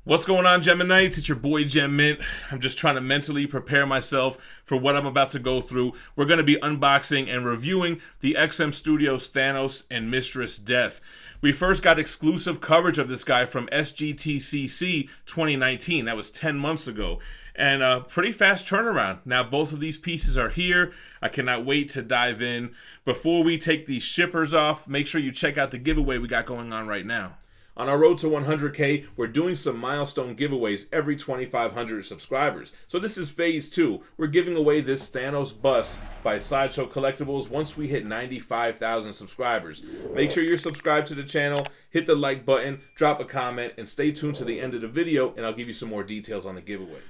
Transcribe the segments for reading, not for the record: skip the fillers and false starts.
What's going on, Geminites? It's your boy Gem Mint. I'm just trying to mentally prepare myself for what I'm about to go through. We're going to be unboxing and reviewing the XM Studios Thanos and Mistress Death. We first got exclusive coverage of this guy from SGTCC 2019. That was 10 months ago. And a pretty fast turnaround. Now both of these pieces are here. I cannot wait to dive in. Before we take these shippers off, make sure you check out the giveaway we got going on right now. On our road to 100K, we're doing some milestone giveaways every 2,500 subscribers. So this is phase 2. We're giving away this Thanos bust by Sideshow Collectibles once we hit 95,000 subscribers. Make sure you're subscribed to the channel, hit the like button, drop a comment, and stay tuned to the end of the video, and I'll give you some more details on the giveaway.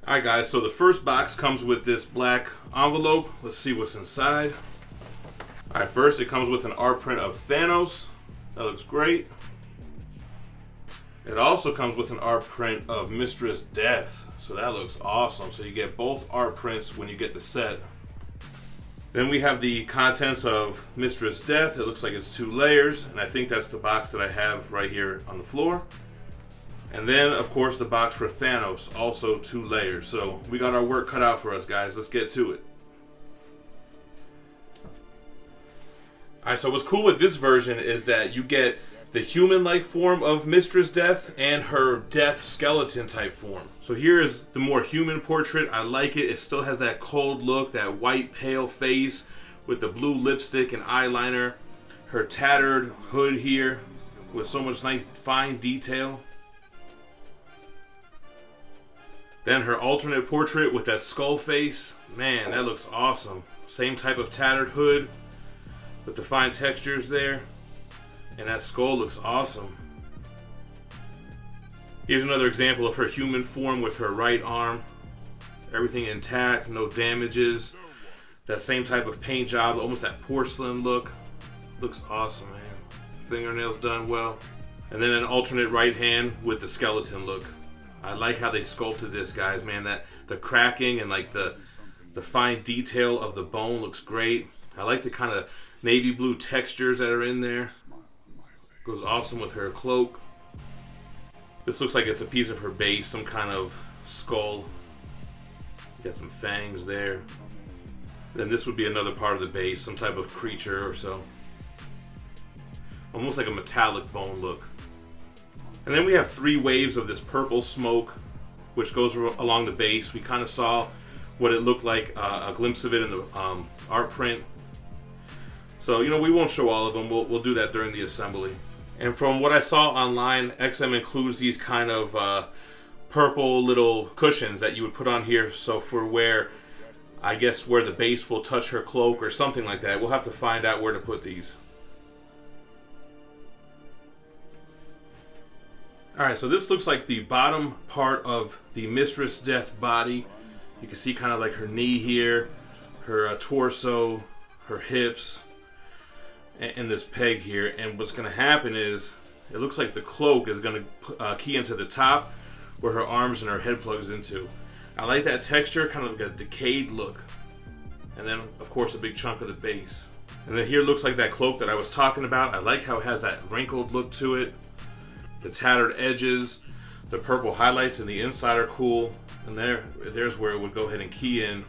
Alright guys, so the first box comes with this black envelope. Let's see what's inside. Alright, first it comes with an art print of Thanos. That looks great. It also comes with an art print of Mistress Death, so that looks awesome. So you get both art prints when you get the set. Then we have the contents of Mistress Death. It looks like it's 2 layers, and I think that's the box that I have right here on the floor. And then, of course, the box for Thanos, also 2 layers. So we got our work cut out for us, guys. Let's get to it. Alright, so what's cool with this version is that you get the human-like form of Mistress Death and her death skeleton type form. So here is the more human portrait. I like it. It still has that cold look, that white pale face with the blue lipstick and eyeliner. Her tattered hood here with so much nice fine detail. Then her alternate portrait with that skull face. Man, that looks awesome. Same type of tattered hood with the fine textures there. And that skull looks awesome. Here's another example of her human form with her right arm. Everything intact, no damages. That same type of paint job, almost that porcelain look. Looks awesome, man. Fingernails done well. And then an alternate right hand with the skeleton look. I like how they sculpted this, guys, man. That the cracking and like the fine detail of the bone looks great. I like the kind of navy blue textures that are in there. Goes awesome with her cloak. This looks like it's a piece of her base, some kind of skull. Got some fangs there. Then this would be another part of the base, some type of creature or so. Almost like a metallic bone look. And then we have 3 waves of this purple smoke, which goes along the base. We kind of saw what it looked like, a glimpse of it in the art print. So, you know, we won't show all of them. We'll do that during the assembly. And from what I saw online, XM includes these kind of purple little cushions that you would put on here. So for where, I guess, where the base will touch her cloak or something like that. We'll have to find out where to put these. Alright, so this looks like the bottom part of the Mistress Death body. You can see kind of like her knee here, her torso, her hips, and this peg here. And what's going to happen is it looks like the cloak is going to key into the top where her arms and her head plugs into. I like that texture, kind of like a decayed look. And then, of course, a big chunk of the base. And then here looks like that cloak that I was talking about. I like how it has that wrinkled look to it. The tattered edges, the purple highlights in the inside are cool. And there's where it would go ahead and key in.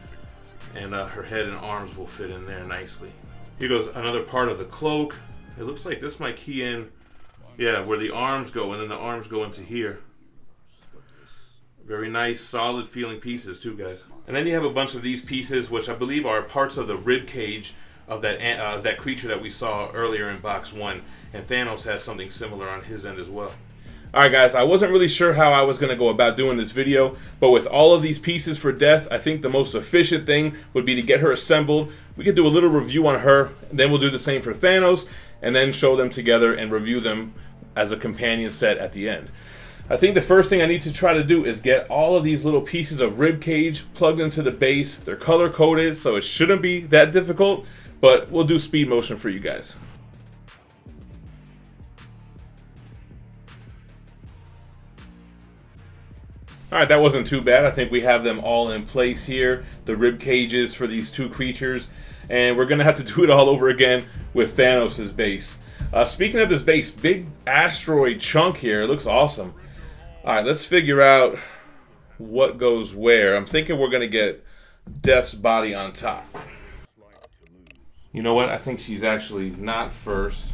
And her head and arms will fit in there nicely. Here goes another part of the cloak. It looks like this might key in, yeah, where the arms go, and then the arms go into here. Very nice, solid feeling pieces too, guys. And then you have a bunch of these pieces, which I believe are parts of the rib cage of that creature that we saw earlier in box 1. And Thanos has something similar on his end as well. Alright guys, I wasn't really sure how I was going to go about doing this video, but with all of these pieces for Death, I think the most efficient thing would be to get her assembled. We could do a little review on her, and then we'll do the same for Thanos, and then show them together and review them as a companion set at the end. I think the first thing I need to try to do is get all of these little pieces of rib cage plugged into the base. They're color coded, so it shouldn't be that difficult, but we'll do speed motion for you guys. Alright, that wasn't too bad. I think we have them all in place here. The rib cages for these 2 creatures. And we're going to have to do it all over again with Thanos' base. Speaking of this base, big asteroid chunk here. It looks awesome. All right, let's figure out what goes where. I'm thinking we're going to get Death's body on top. You know what? I think she's actually not first.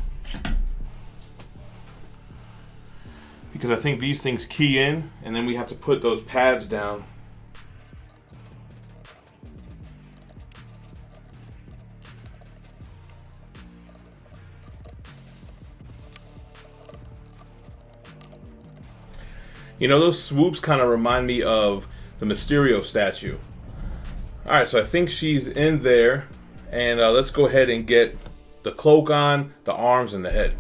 Because I think these things key in, and then we have to put those pads down. You know, those swoops kind of remind me of the Mysterio statue. Alright, so I think she's in there. And let's go ahead and get the cloak on, the arms, and the head.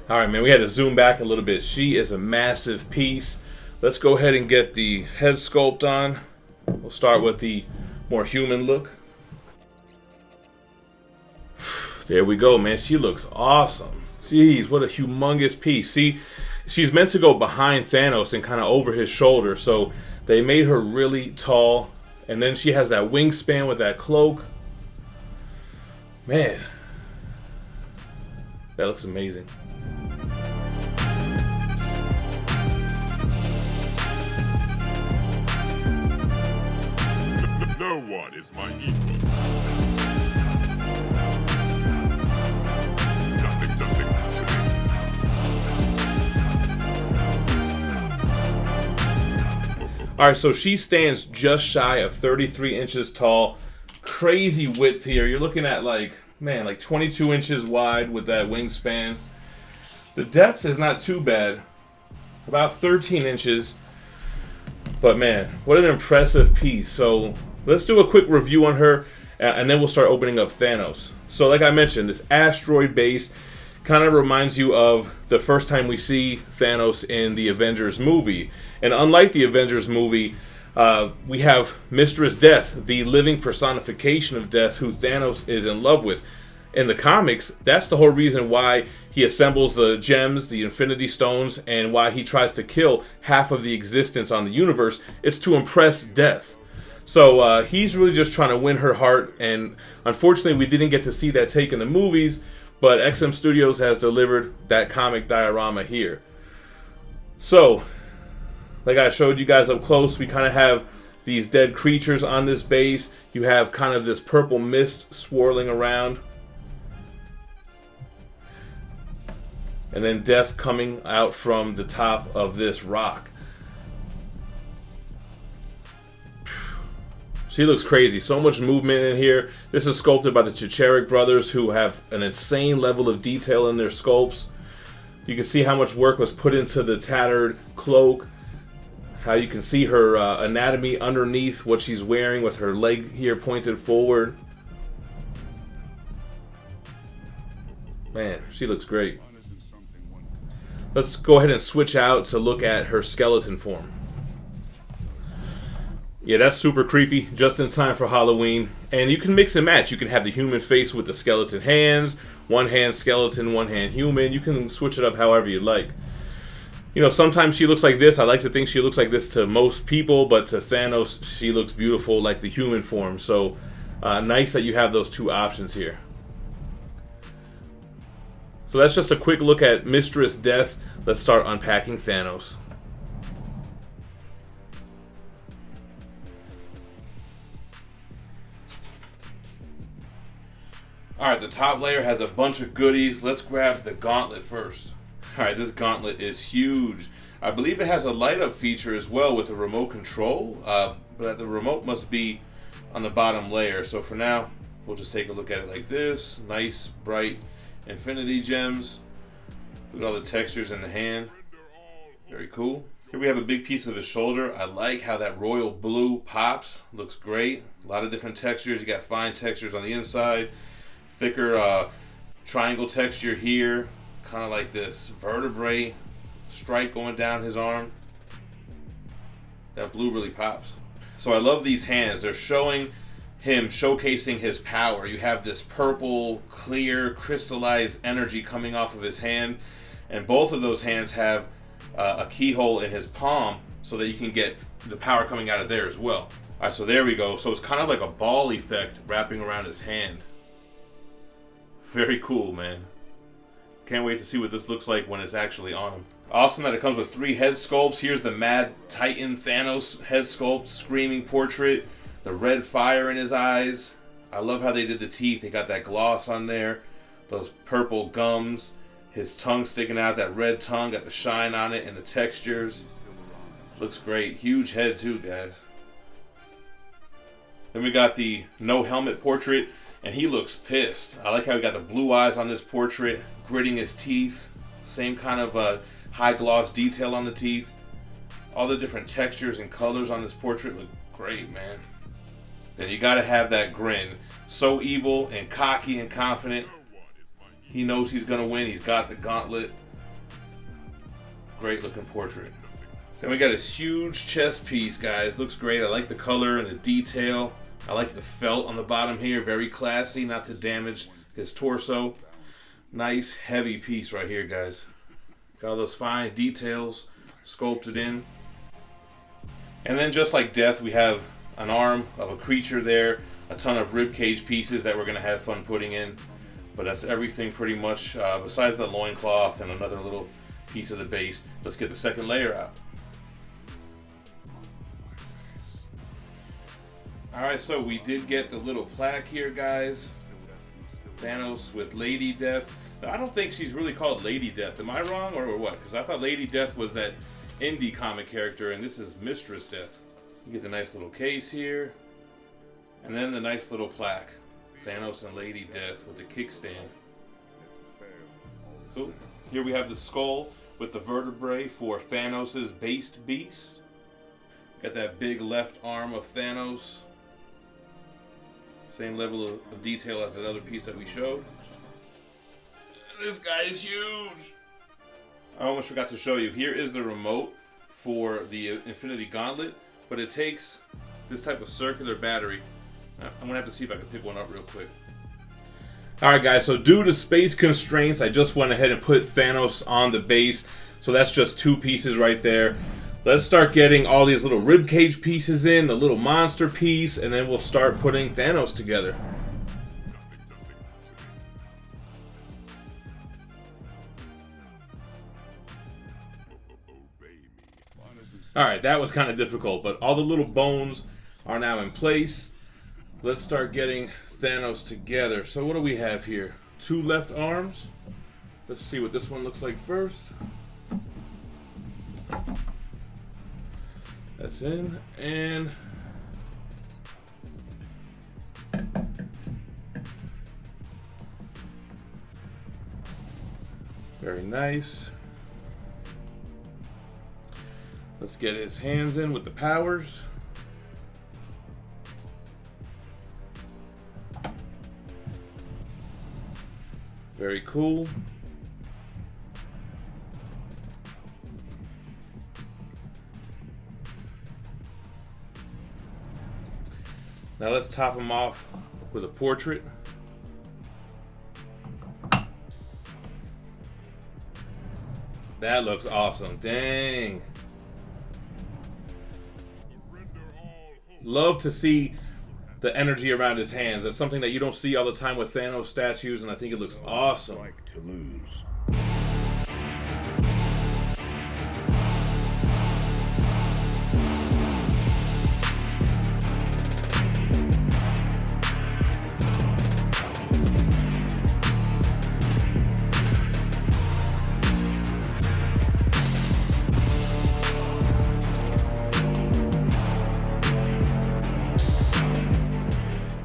Alright, man, we had to zoom back a little bit. She is a massive piece. Let's go ahead and get the head sculpt on. We'll start with the more human look. There we go, man. She looks awesome. Jeez, what a humongous piece. See, she's meant to go behind Thanos and kind of over his shoulder, so they made her really tall. And then she has that wingspan with that cloak. Man, that looks amazing. No one is my equal. Nothing to me. Alright, so she stands just shy of 33 inches tall. Crazy width here. You're looking at like 22 inches wide with that wingspan. The depth is not too bad. About 13 inches. But man, what an impressive piece. So let's do a quick review on her, and then we'll start opening up Thanos. So like I mentioned, this asteroid base kind of reminds you of the first time we see Thanos in the Avengers movie. And unlike the Avengers movie, we have Mistress Death, the living personification of death, who Thanos is in love with. In the comics, that's the whole reason why he assembles the gems, the Infinity Stones, and why he tries to kill half of the existence on the universe. It's to impress Death. So he's really just trying to win her heart, and unfortunately we didn't get to see that take in the movies, but XM Studios has delivered that comic diorama here. So, like I showed you guys up close, we kind of have these dead creatures on this base. You have kind of this purple mist swirling around. And then Death coming out from the top of this rock. She looks crazy. So much movement in here. This is sculpted by the Chicheric brothers, who have an insane level of detail in their sculpts. You can see how much work was put into the tattered cloak. How you can see her anatomy underneath what she's wearing with her leg here pointed forward. Man, she looks great. Let's go ahead and switch out to look at her skeleton form. Yeah, that's super creepy, just in time for Halloween. And you can mix and match. You can have the human face with the skeleton hands, one hand skeleton, one hand human. You can switch it up however you like. You know, sometimes she looks like this. I like to think she looks like this to most people, but to Thanos, she looks beautiful like the human form. So, nice that you have those two options here. So that's just a quick look at Mistress Death. Let's start unpacking Thanos. Alright, the top layer has a bunch of goodies. Let's grab the gauntlet first. Alright, this gauntlet is huge. I believe it has a light up feature as well with a remote control, but the remote must be on the bottom layer. So for now, we'll just take a look at it like this. Nice, bright Infinity gems. Look at all the textures in the hand. Very cool. Here we have a big piece of his shoulder. I like how that royal blue pops. Looks great. A lot of different textures. You got fine textures on the inside. Thicker triangle texture here. Kind of like this vertebrae stripe going down his arm. That blue really pops. So I love these hands. They're showing him showcasing his power. You have this purple, clear, crystallized energy coming off of his hand, and both of those hands have a keyhole in his palm so that you can get the power coming out of there as well. Alright, so there we go. So it's kind of like a ball effect wrapping around his hand. Very cool, man. Can't wait to see what this looks like when it's actually on him. Awesome that it comes with 3 head sculpts. Here's the Mad Titan Thanos head sculpt, screaming portrait, the red fire in his eyes. I love how they did the teeth. They got that gloss on there, those purple gums, his tongue sticking out, that red tongue, got the shine on it and the textures. Looks great. Huge head too, guys. Then we got the no helmet portrait, and he looks pissed. I like how he got the blue eyes on this portrait, gritting his teeth. Same kind of high gloss detail on the teeth. All the different textures and colors on this portrait look great, man. Then you gotta have that grin. So evil and cocky and confident. He knows he's gonna win. He's got the gauntlet. Great looking portrait. Then we got his huge chest piece, guys. Looks great. I like the color and the detail. I like the felt on the bottom here. Very classy, not to damage his torso. Nice, heavy piece right here, guys. Got all those fine details sculpted in. And then just like Death, we have an arm of a creature there. A ton of ribcage pieces that we're going to have fun putting in. But that's everything pretty much, besides the loincloth and another little piece of the base. Let's get the second layer out. Alright, so we did get the little plaque here, guys. Thanos with Lady Death. Now, I don't think she's really called Lady Death. Am I wrong or what? Because I thought Lady Death was that indie comic character, and this is Mistress Death. You get the nice little case here. And then the nice little plaque. Thanos and Lady Death with the kickstand. So, here we have the skull with the vertebrae for Thanos' based beast. Got that big left arm of Thanos. Same level of detail as that other piece that we showed. This guy is huge. I almost forgot to show you. Here is the remote for the Infinity Gauntlet, but it takes this type of circular battery. I'm going to have to see if I can pick one up real quick. Alright guys, so due to space constraints, I just went ahead and put Thanos on the base. So that's just 2 pieces right there. Let's start getting all these little ribcage pieces in, the little monster piece, and then we'll start putting Thanos together. Alright, that was kind of difficult, but all the little bones are now in place. Let's start getting Thanos together. So what do we have here? 2 left arms. Let's see what this one looks like first. That's in, and very nice. Let's get his hands in with the powers. Very cool. Now let's top him off with a portrait. That looks awesome. Dang. Love to see the energy around his hands. That's something that you don't see all the time with Thanos statues, and I think it looks awesome. Like to lose.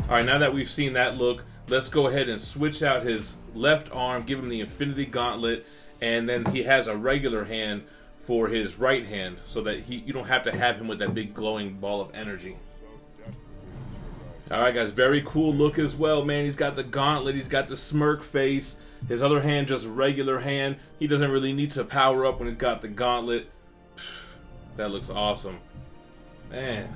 Alright, now that we've seen that look, let's go ahead and switch out his left arm, give him the Infinity Gauntlet, and then he has a regular hand for his right hand, so that you don't have to have him with that big glowing ball of energy. Alright guys, very cool look as well, man. He's got the gauntlet, he's got the smirk face, his other hand just regular hand. He doesn't really need to power up when he's got the gauntlet. That looks awesome. Man.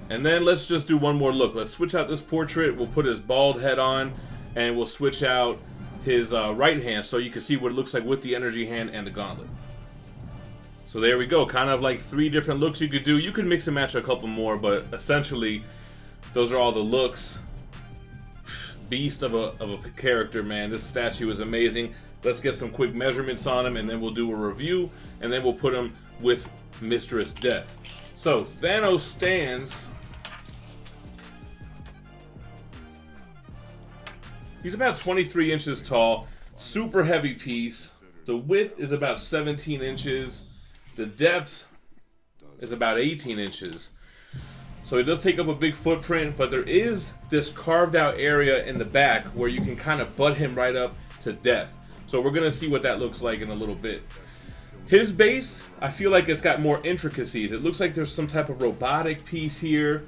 And then let's just do one more look. Let's switch out this portrait. We'll put his bald head on, and we'll switch out his right hand so you can see what it looks like with the energy hand and the gauntlet. So there we go. Kind of like 3 different looks you could do. You could mix and match a couple more, but essentially those are all the looks. beast of a character, man. This statue is amazing. Let's get some quick measurements on him, and then we'll do a review, and then we'll put him with Mistress Death. So Thanos stands. He's about 23 inches tall, super heavy piece. The width is about 17 inches. The depth is about 18 inches. So it does take up a big footprint, but there is this carved out area in the back where you can kind of butt him right up to death. So we're going to see what that looks like in a little bit. His base, I feel like it's got more intricacies. It looks like there's some type of robotic piece here.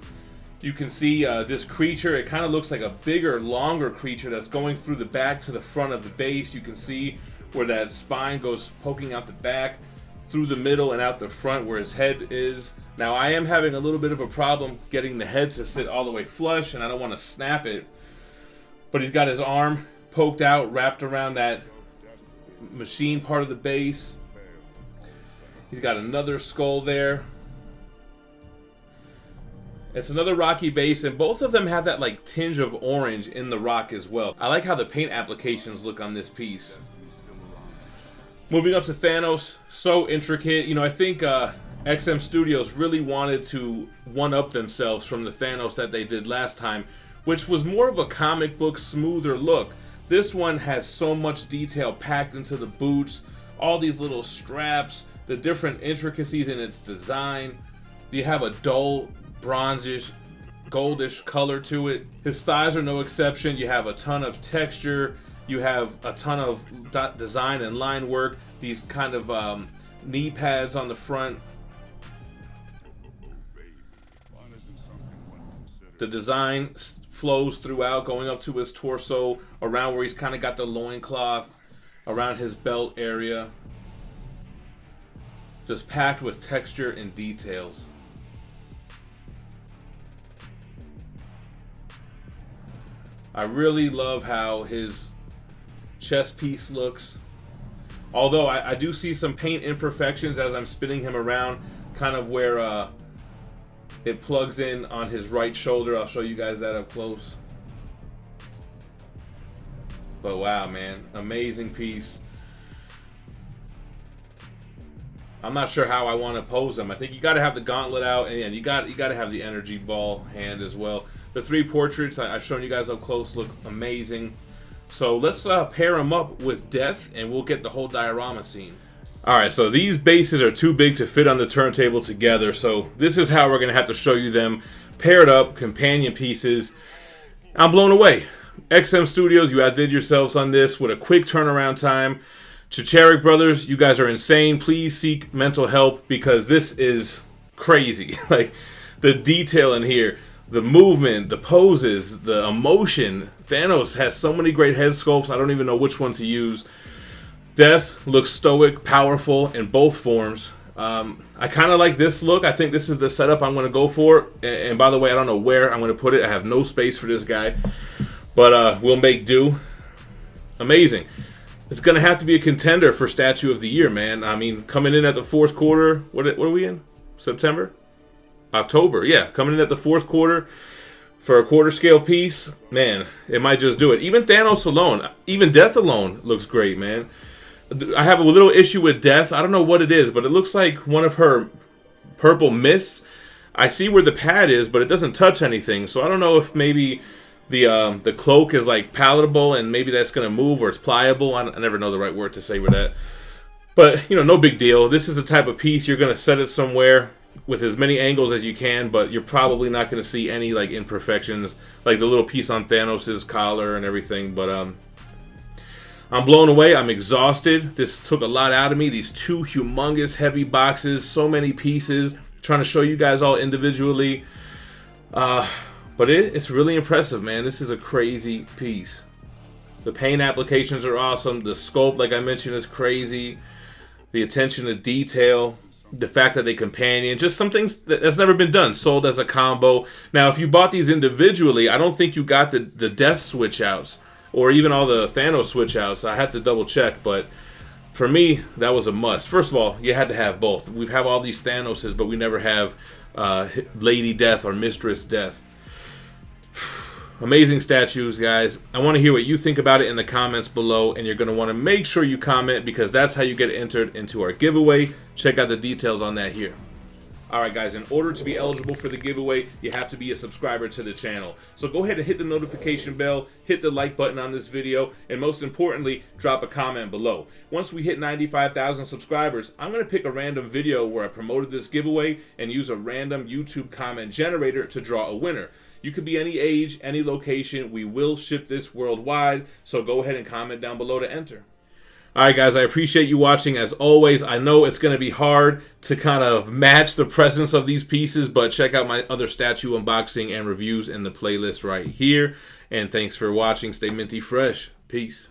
You can see this creature, it kind of looks like a bigger, longer creature that's going through the back to the front of the base. You can see where that spine goes poking out the back, through the middle and out the front where his head is. Now I am having a little bit of a problem getting the head to sit all the way flush, and I don't want to snap it. But he's got his arm poked out, wrapped around that machine part of the base. He's got another skull there. It's another rocky base, and both of them have that like tinge of orange in the rock as well. I like how the paint applications look on this piece. Moving up to Thanos, so intricate. You know, I think XM Studios really wanted to one-up themselves from the Thanos that they did last time, which was more of a comic book, smoother look. This one has so much detail packed into the boots, all these little straps, the different intricacies in its design. You have a dull, bronzish, goldish color to it. His thighs are no exception. You have a ton of texture. You have a ton of design and line work. These kind of knee pads on the front. The design flows throughout, going up to his torso, around where he's kind of got the loincloth, around his belt area. Just packed with texture and details. I really love how his chest piece looks. Although I do see some paint imperfections as I'm spinning him around, kind of where it plugs in on his right shoulder. I'll show you guys that up close. But wow, man, amazing piece. I'm not sure how I want to pose him. I think you got to have the gauntlet out, and you got to have the energy ball hand as well. The three portraits I've shown you guys up close look amazing. So let's pair them up with Death, and we'll get the whole diorama scene. Alright, so these bases are too big to fit on the turntable together, so this is how we're going to have to show you them paired up, companion pieces. I'm blown away. XM Studios, you outdid yourselves on this with a quick turnaround time. Chicherik Brothers, you guys are insane. Please seek mental help because this is crazy. Like, the detail in here, the movement, the poses, the emotion. Thanos has so many great head sculpts, I don't even know which one to use. Death looks stoic, powerful in both forms. I kind of like this look. I think this is the setup I'm going to go for. And by the way, I don't know where I'm going to put it. I have no space for this guy. But we'll make do. Amazing. It's going to have to be a contender for Statue of the Year, man. I mean, coming in at the fourth quarter. What are we in? September? October. Yeah, coming in at the fourth quarter for a quarter scale piece. Man, it might just do it. Even Thanos alone, even Death alone looks great, man. I have a little issue with Death. I don't know what it is, but it looks like one of her purple mists. I see where the pad is, but it doesn't touch anything. So I don't know if maybe the cloak is like palatable and maybe that's going to move or it's pliable. I never know the right word to say with that. But, you know, no big deal. This is the type of piece you're going to set it somewhere with as many angles as you can, but you're probably not going to see any like imperfections, like the little piece on Thanos' collar and everything. But I'm blown away. I'm exhausted. This took a lot out of me. These two humongous heavy boxes, so many pieces, trying to show you guys all individually. But it's really impressive, man. This is a crazy piece. The paint applications are awesome. The sculpt, like I mentioned, is crazy. The attention to detail. The fact that they companion. Just some things that's never been done. Sold as a combo. Now, if you bought these individually, I don't think you got the Death switch outs. Or even all the Thanos switch outs. I had to double check, but for me, that was a must. First of all, you had to have both. We have all these Thanoses, but we never have Lady Death or Mistress Death. Amazing statues, guys. I want to hear what you think about it in the comments below, and you're going to want to make sure you comment because that's how you get entered into our giveaway. Check out the details on that here. Alright guys, in order to be eligible for the giveaway, you have to be a subscriber to the channel. So go ahead and hit the notification bell, hit the like button on this video, and most importantly, drop a comment below. Once we hit 95,000 subscribers, I'm going to pick a random video where I promoted this giveaway and use a random YouTube comment generator to draw a winner. You could be any age, any location. We will ship this worldwide, so go ahead and comment down below to enter. Alright guys, I appreciate you watching as always. I know it's going to be hard to kind of match the presence of these pieces, but check out my other statue unboxing and reviews in the playlist right here. And thanks for watching. Stay minty fresh. Peace.